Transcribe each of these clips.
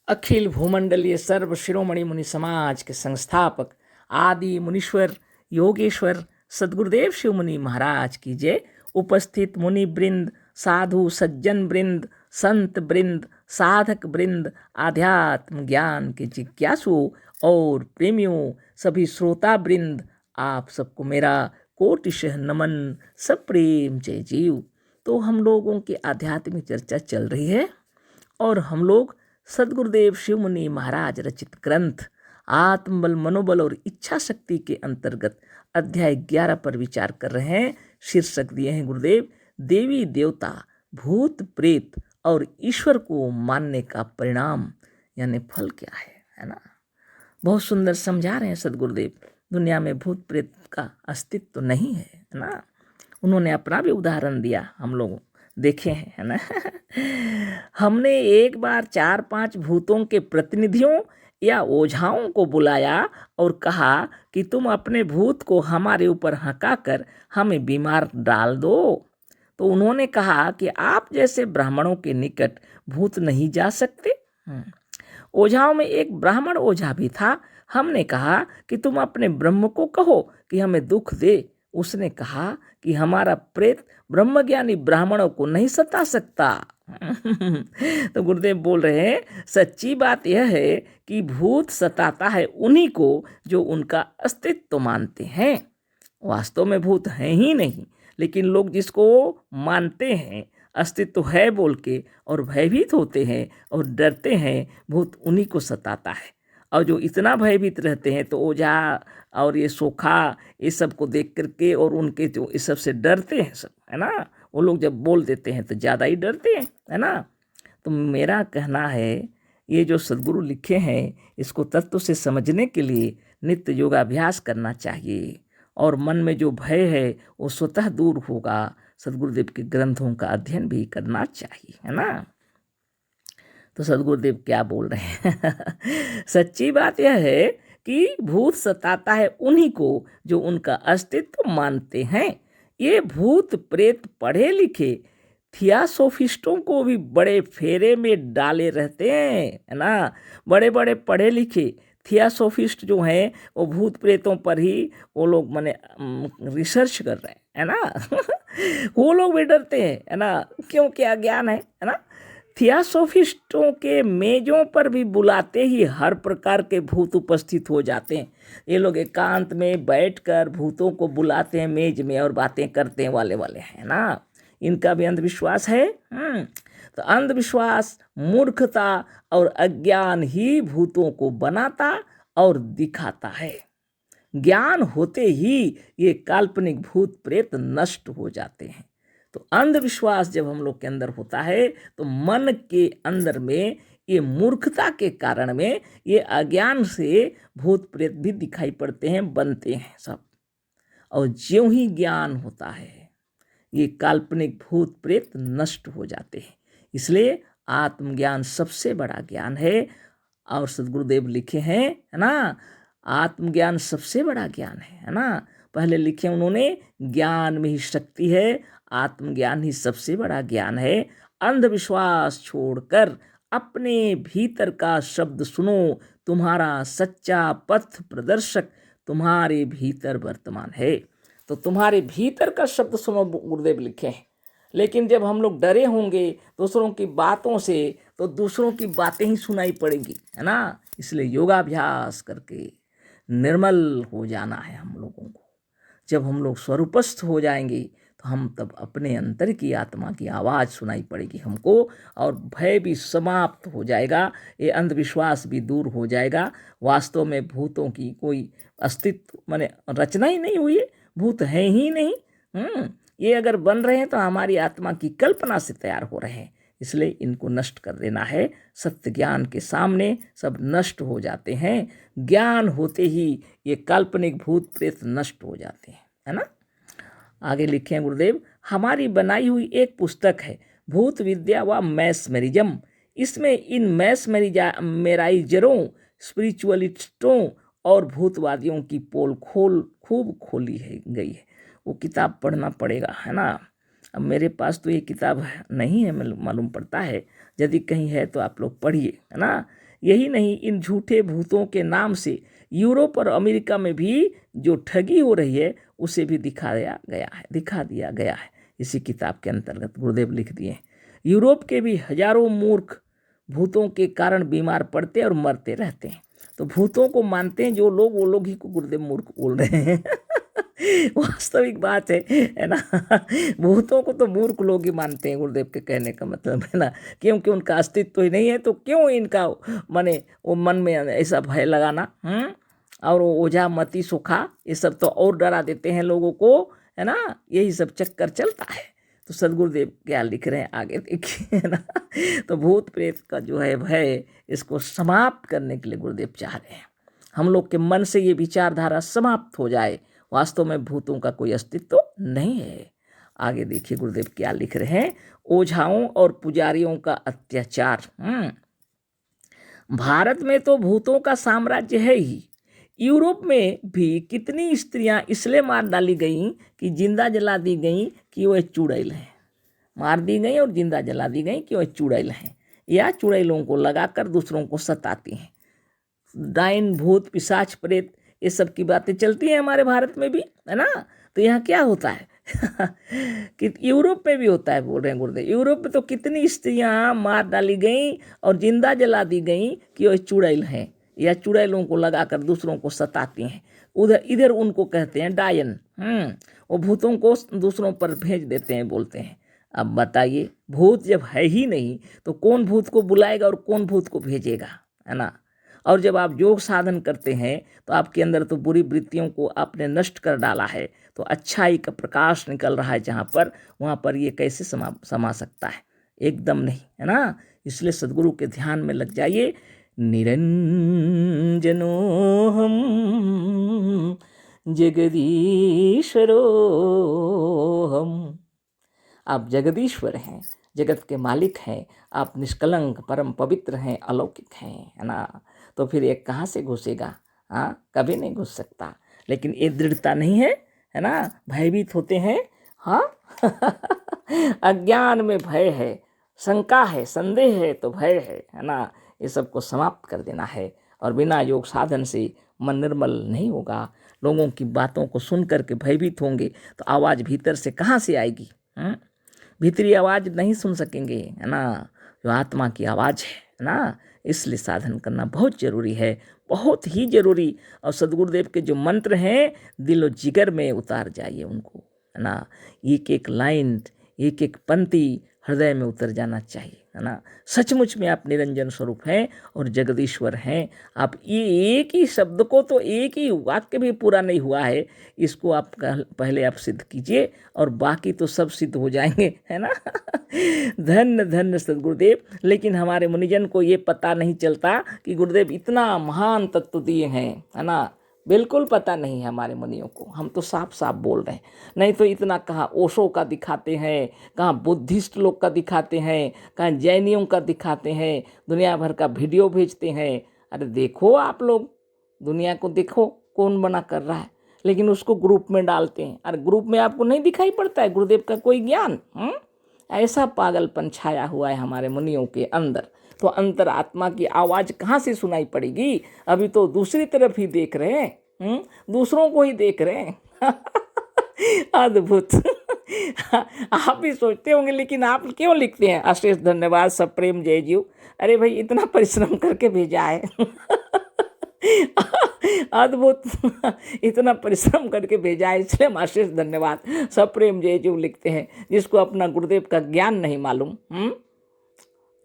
अखिल भूमंडलीय सर्व शिरोमणि मुनि समाज के संस्थापक आदि मुनीश्वर योगेश्वर सदगुरुदेव शिव मुनि महाराज की जय। उपस्थित मुनि वृंद, साधु सज्जन वृंद, संत वृंद, साधक वृंद, आध्यात्म ज्ञान के जिज्ञासु और प्रेमियों, सभी श्रोता वृंद, आप सबको मेरा कोटिशः नमन, सब प्रेम जय जीव। तो हम लोगों की आध्यात्मिक चर्चा चल रही है और हम लोग सदगुरुदेव शिव मुनि महाराज रचित ग्रंथ आत्मबल, मनोबल और इच्छा शक्ति के अंतर्गत अध्याय 11 पर विचार कर रहे हैं। शीर्षक दिए हैं गुरुदेव, देवी देवता, भूत प्रेत और ईश्वर को मानने का परिणाम यानी फल क्या है ना। बहुत सुंदर समझा रहे हैं सदगुरुदेव। दुनिया में भूत प्रेत का अस्तित्व तो नहीं है ना। उन्होंने अपना भी उदाहरण दिया, हम लोग देखे हैं, है ना। हमने एक बार 4-5 भूतों के प्रतिनिधियों या ओझाओं को बुलाया और कहा कि तुम अपने भूत को हमारे ऊपर हंकाकर हमें बीमार डाल दो। तो उन्होंने कहा कि आप जैसे ब्राह्मणों के निकट भूत नहीं जा सकते। ओझाओं में एक ब्राह्मण ओझा भी था। हमने कहा कि तुम अपने ब्रह्म को कहो कि हमें दुख दे। उसने कहा कि हमारा प्रेत ब्रह्मज्ञानी ब्राह्मणों को नहीं सता सकता। तो गुरुदेव बोल रहे हैं, सच्ची बात यह है कि भूत सताता है उन्हीं को जो उनका अस्तित्व मानते हैं। वास्तव में भूत हैं ही नहीं, लेकिन लोग जिसको मानते हैं, अस्तित्व है बोल के, और भयभीत होते हैं और डरते हैं, भूत उन्हीं को सताता है। और जो इतना भयभीत रहते हैं तो ओझा और ये सोखा ये सब को देख करके और उनके जो इस सब से डरते हैं सब, है ना। वो लोग जब बोल देते हैं तो ज़्यादा ही डरते हैं, है ना। तो मेरा कहना है, ये जो सद्गुरु लिखे हैं इसको तत्व से समझने के लिए नित्य योगाभ्यास करना चाहिए और मन में जो भय है वो स्वतः दूर होगा। सदगुरुदेव के ग्रंथों का अध्ययन भी करना चाहिए, है ना। तो सदगुरुदेव क्या बोल रहे हैं? सच्ची बात यह है कि भूत सताता है उन्हीं को जो उनका अस्तित्व मानते हैं। ये भूत प्रेत पढ़े लिखे थियासोफिस्टों को भी बड़े फेरे में डाले रहते हैं, है ना। बड़े बड़े पढ़े लिखे थियासोफिस्ट जो हैं वो भूत प्रेतों पर ही वो लोग माने रिसर्च कर रहे हैं, है ना। वो लोग भी डरते हैं, है ना, क्योंकि अज्ञान है ना। थियासोफिस्टों के मेजों पर भी बुलाते ही हर प्रकार के भूत उपस्थित हो जाते हैं। ये लोग एकांत में बैठकर भूतों को बुलाते हैं मेज में और बातें करते हैं, वाले वाले हैं ना। इनका भी अंधविश्वास है। तो अंधविश्वास, मूर्खता और अज्ञान ही भूतों को बनाता और दिखाता है। ज्ञान होते ही ये काल्पनिक भूत प्रेत नष्ट हो जाते हैं। तो अंधविश्वास जब हम लोग के अंदर होता है तो मन के अंदर में ये मूर्खता के कारण में ये अज्ञान से भूत प्रेत भी दिखाई पड़ते हैं, बनते हैं सब। और ज्यों ही ज्ञान होता है ये काल्पनिक भूत प्रेत नष्ट हो जाते हैं। इसलिए आत्मज्ञान सबसे बड़ा ज्ञान है। और सदगुरुदेव लिखे हैं, है ना, आत्मज्ञान सबसे बड़ा ज्ञान है ना। पहले लिखे उन्होंने, ज्ञान में ही शक्ति है, आत्मज्ञान ही सबसे बड़ा ज्ञान है। अंधविश्वास छोड़कर अपने भीतर का शब्द सुनो, तुम्हारा सच्चा पथ प्रदर्शक तुम्हारे भीतर वर्तमान है। तो तुम्हारे भीतर का शब्द सुनो, गुरुदेव लिखे हैं। लेकिन जब हम लोग डरे होंगे दूसरों की बातों से तो दूसरों की बातें ही सुनाई पड़ेंगी, है ना। इसलिए योगाभ्यास करके निर्मल हो जाना है हम लोगों को। जब हम लोग स्वरूपस्थ हो जाएंगे तो हम तब अपने अंतर की आत्मा की आवाज़ सुनाई पड़ेगी हमको, और भय भी समाप्त हो जाएगा, ये अंधविश्वास भी दूर हो जाएगा। वास्तव में भूतों की कोई अस्तित्व माने रचना ही नहीं हुई है, भूत हैं ही नहीं। ये अगर बन रहे हैं तो हमारी आत्मा की कल्पना से तैयार हो रहे हैं। इसलिए इनको नष्ट कर देना है। सत्य ज्ञान के सामने सब नष्ट हो जाते हैं। ज्ञान होते ही ये काल्पनिक भूत प्रेत नष्ट हो जाते हैं, है ना। आगे लिखे हैं गुरुदेव, हमारी बनाई हुई एक पुस्तक है भूत विद्या व मैस्मरिज्म। इसमें इन मैस्मराइजरों, स्पिरिचुअलिस्टों और भूतवादियों की पोल खूब खोली है गई है। वो किताब पढ़ना पड़ेगा, है ना। अब मेरे पास तो ये किताब नहीं है, मालूम पड़ता है। यदि कहीं है तो आप लोग पढ़िए, है ना। यही नहीं, इन झूठे भूतों के नाम से यूरोप और अमेरिका में भी जो ठगी हो रही है उसे भी दिखा दिया गया है। इसी किताब के अंतर्गत गुरुदेव लिख दिए, यूरोप के भी हजारों मूर्ख भूतों के कारण बीमार पड़ते और मरते रहते हैं। तो भूतों को मानते हैं जो लोग, वो लोग ही को गुरुदेव मूर्ख बोल रहे हैं। वास्तविक बात है ना। भूतों को तो मूर्ख लोग ही मानते हैं, गुरुदेव के कहने का मतलब है ना, क्योंकि उनका अस्तित्व ही नहीं है। तो क्यों इनका माने वो मन में ऐसा भय लगाना, और वो ओझा मती सुखा ये सब तो और डरा देते हैं लोगों को, है ना। यही सब चक्कर चलता है। तो सदगुरुदेव क्या लिख रहे हैं आगे देखिए, है ना। तो भूत प्रेत का जो है भय, इसको समाप्त करने के लिए गुरुदेव चाह रहे हैं हम लोग के मन से ये विचारधारा समाप्त हो जाए। वास्तव में भूतों का कोई अस्तित्व नहीं है। आगे देखिए गुरुदेव क्या लिख रहे हैं, ओझाओं और पुजारियों का अत्याचार। भारत में तो भूतों का साम्राज्य है ही। यूरोप में भी कितनी स्त्रियां इसलिए मार डाली गईं कि जिंदा जला दी गईं कि वह चुड़ैल हैं। मार दी गई और जिंदा जला दी गई कि वह चुड़ैल हैं, या चुड़ैलों को लगाकर दूसरों को सताती हैं। डाइन, भूत, पिशाच, प्रेत, ये सब की बातें चलती हैं हमारे भारत में भी, है ना। तो यहाँ क्या होता है कि यूरोप में भी होता है, बोल रहे हैं गुरुदेव। यूरोप में तो कितनी स्त्रियां मार डाली गई और जिंदा जला दी गई कि वह चुड़ैल हैं, या चुड़ैलों को लगाकर दूसरों को सताती हैं। उधर इधर उनको कहते हैं डायन। वो भूतों को दूसरों पर भेज देते हैं, बोलते हैं। अब बताइए, भूत जब है ही नहीं तो कौन भूत को बुलाएगा और कौन भूत को भेजेगा, है ना। और जब आप योग साधन करते हैं तो आपके अंदर तो बुरी वृत्तियों को आपने नष्ट कर डाला है, तो अच्छाई का प्रकाश निकल रहा है जहाँ पर, वहाँ पर ये कैसे समा सकता है? एकदम नहीं, है ना। इसलिए सद्गुरु के ध्यान में लग जाइए। निरंजनो हम जगदीश्वरो हम। आप जगदीश्वर हैं, जगत के मालिक हैं, आप निष्कलंक परम पवित्र हैं, अलौकिक हैं, है ना। तो फिर ये कहाँ से घुसेगा? हाँ, कभी नहीं घुस सकता। लेकिन ये दृढ़ता नहीं है, है ना। भयभीत होते हैं, हाँ। अज्ञान में भय है, शंका है, संदेह है, तो भय है ना। ये सबको समाप्त कर देना है। और बिना योग साधन से मन निर्मल नहीं होगा। लोगों की बातों को सुन करके भयभीत होंगे तो आवाज़ भीतर से कहाँ से आएगी? भीतरी आवाज़ नहीं सुन सकेंगे, है ना। जो आत्मा की आवाज़ है ना, इसलिए साधन करना बहुत ज़रूरी है, बहुत ही ज़रूरी। और सदगुरुदेव के जो मंत्र हैं, दिलो जिगर में उतार जाइए उनको, है ना। एक एक लाइन, एक एक पंक्ति हृदय में उतर जाना चाहिए, है ना। सचमुच में आप निरंजन स्वरूप हैं और जगदीश्वर हैं। आप ये एक ही शब्द को, तो एक ही वाक्य भी पूरा नहीं हुआ है, इसको आप पहले आप सिद्ध कीजिए और बाकी तो सब सिद्ध हो जाएंगे, है ना। धन्य धन्य सदगुरुदेव। लेकिन हमारे मुनिजन को ये पता नहीं चलता कि गुरुदेव इतना महान तत्व दिए हैं, है ना। बिल्कुल पता नहीं है हमारे मुनियों को। हम तो साफ साफ बोल रहे हैं, नहीं तो इतना कहाँ ओशो का दिखाते हैं, कहाँ बुद्धिस्ट लोग का दिखाते हैं, कहाँ जैनियों का दिखाते हैं, दुनिया भर का वीडियो भेजते हैं। अरे देखो आप लोग, दुनिया को देखो कौन बना कर रहा है, लेकिन उसको ग्रुप में डालते हैं। अरे ग्रुप में आपको नहीं दिखाई पड़ता है गुरुदेव का कोई ज्ञान? ऐसा पागलपन छाया हुआ है हमारे मुनियों के अंदर। तो अंतर आत्मा की आवाज़ कहाँ से सुनाई पड़ेगी? अभी तो दूसरी तरफ ही देख रहे हैं, दूसरों को ही देख रहे हैं। अद्भुत। आप भी सोचते होंगे, लेकिन आप क्यों लिखते हैं अशेष धन्यवाद सब प्रेम जय जीव? अरे भाई, इतना परिश्रम करके भेजा है। अद्भुत। इतना परिश्रम करके भेजा है, इसलिए हम अशेष धन्यवाद सब प्रेम जय जीव लिखते हैं। जिसको अपना गुरुदेव का ज्ञान नहीं मालूम,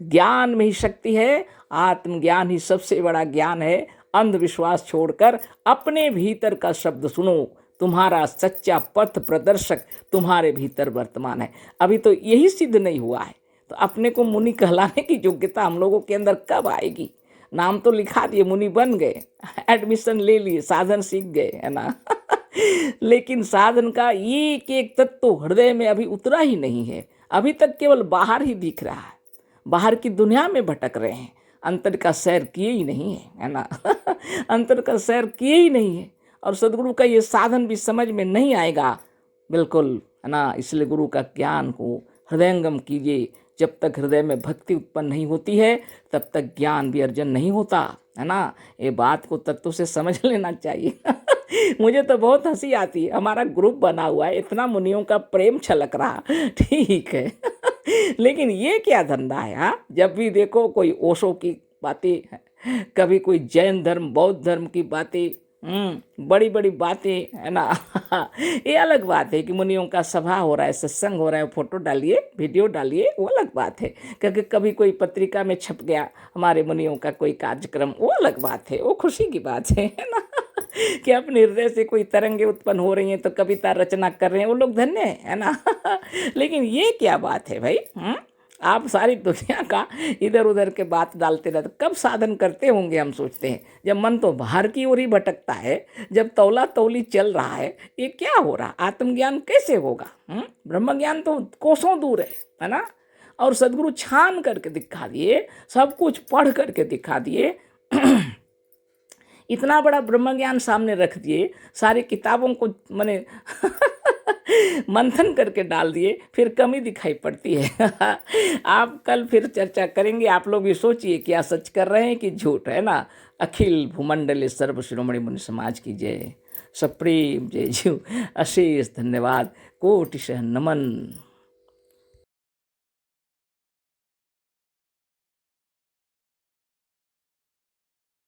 ज्ञान में ही शक्ति है, आत्मज्ञान ही सबसे बड़ा ज्ञान है। अंधविश्वास छोड़कर अपने भीतर का शब्द सुनो, तुम्हारा सच्चा पथ प्रदर्शक तुम्हारे भीतर वर्तमान है। अभी तो यही सिद्ध नहीं हुआ है, तो अपने को मुनि कहलाने की योग्यता हम लोगों के अंदर कब आएगी? नाम तो लिखा दिए, मुनि बन गए, एडमिशन ले लिए, साधन सीख गए, है ना। लेकिन साधन का एक एक तत्व हृदय में अभी उतरा ही नहीं है। अभी तक केवल बाहर ही दिख रहा है, बाहर की दुनिया में भटक रहे हैं, अंतर का सैर किए ही नहीं है ना। अंतर का सैर किए ही नहीं है, और सदगुरु का ये साधन भी समझ में नहीं आएगा, बिल्कुल, है ना। इसलिए गुरु का ज्ञान को हृदयंगम कीजिए, जब तक हृदय में भक्ति उत्पन्न नहीं होती है तब तक ज्ञान भी अर्जन नहीं होता, है ना। ये बात को तत्व से समझ लेना चाहिए। मुझे तो बहुत हंसी आती है, हमारा ग्रुप बना हुआ है, इतना मुनियों का प्रेम छलक रहा, ठीक है। लेकिन ये क्या धंधा है, हाँ। जब भी देखो कोई ओशो की बातें, कभी कोई जैन धर्म बौद्ध धर्म की बातें, बड़ी बड़ी बातें, है ना। ये अलग बात है कि मुनियों का सभा हो रहा है, सत्संग हो रहा है, फोटो डालिए, वीडियो डालिए, वो अलग बात है। क्योंकि कभी कोई पत्रिका में छप गया हमारे मुनियों का कोई कार्यक्रम, वो अलग बात है, वो खुशी की बात है ना। कि अपने हृदय से कोई तरंगे उत्पन्न हो रही हैं तो कविता रचना कर रहे हैं, वो लोग धन्य है ना। लेकिन ये क्या बात है भाई, आप सारी दुनिया का इधर उधर के बात डालते रहते, कब साधन करते होंगे हम सोचते हैं। जब मन तो बाहर की ओर ही भटकता है, जब तौला तौली चल रहा है, ये क्या हो रहा, आत्मज्ञान कैसे होगा। ब्रह्म ज्ञान तो कोसों दूर है ना। और सदगुरु छान करके दिखा दिए, सब कुछ पढ़ करके दिखा दिए। इतना बड़ा ब्रह्म ज्ञान सामने रख दिए, सारी किताबों को मैंने मंथन करके डाल दिए, फिर कमी दिखाई पड़ती है। आप कल फिर चर्चा करेंगे, आप लोग भी सोचिए क्या सच कर रहे हैं कि झूठ, है ना। अखिल भूमंडल सर्व शिरोमणि मुनि समाज की जय, सप्रेम जय जीव, अशेष धन्यवाद, कोटिशः नमन।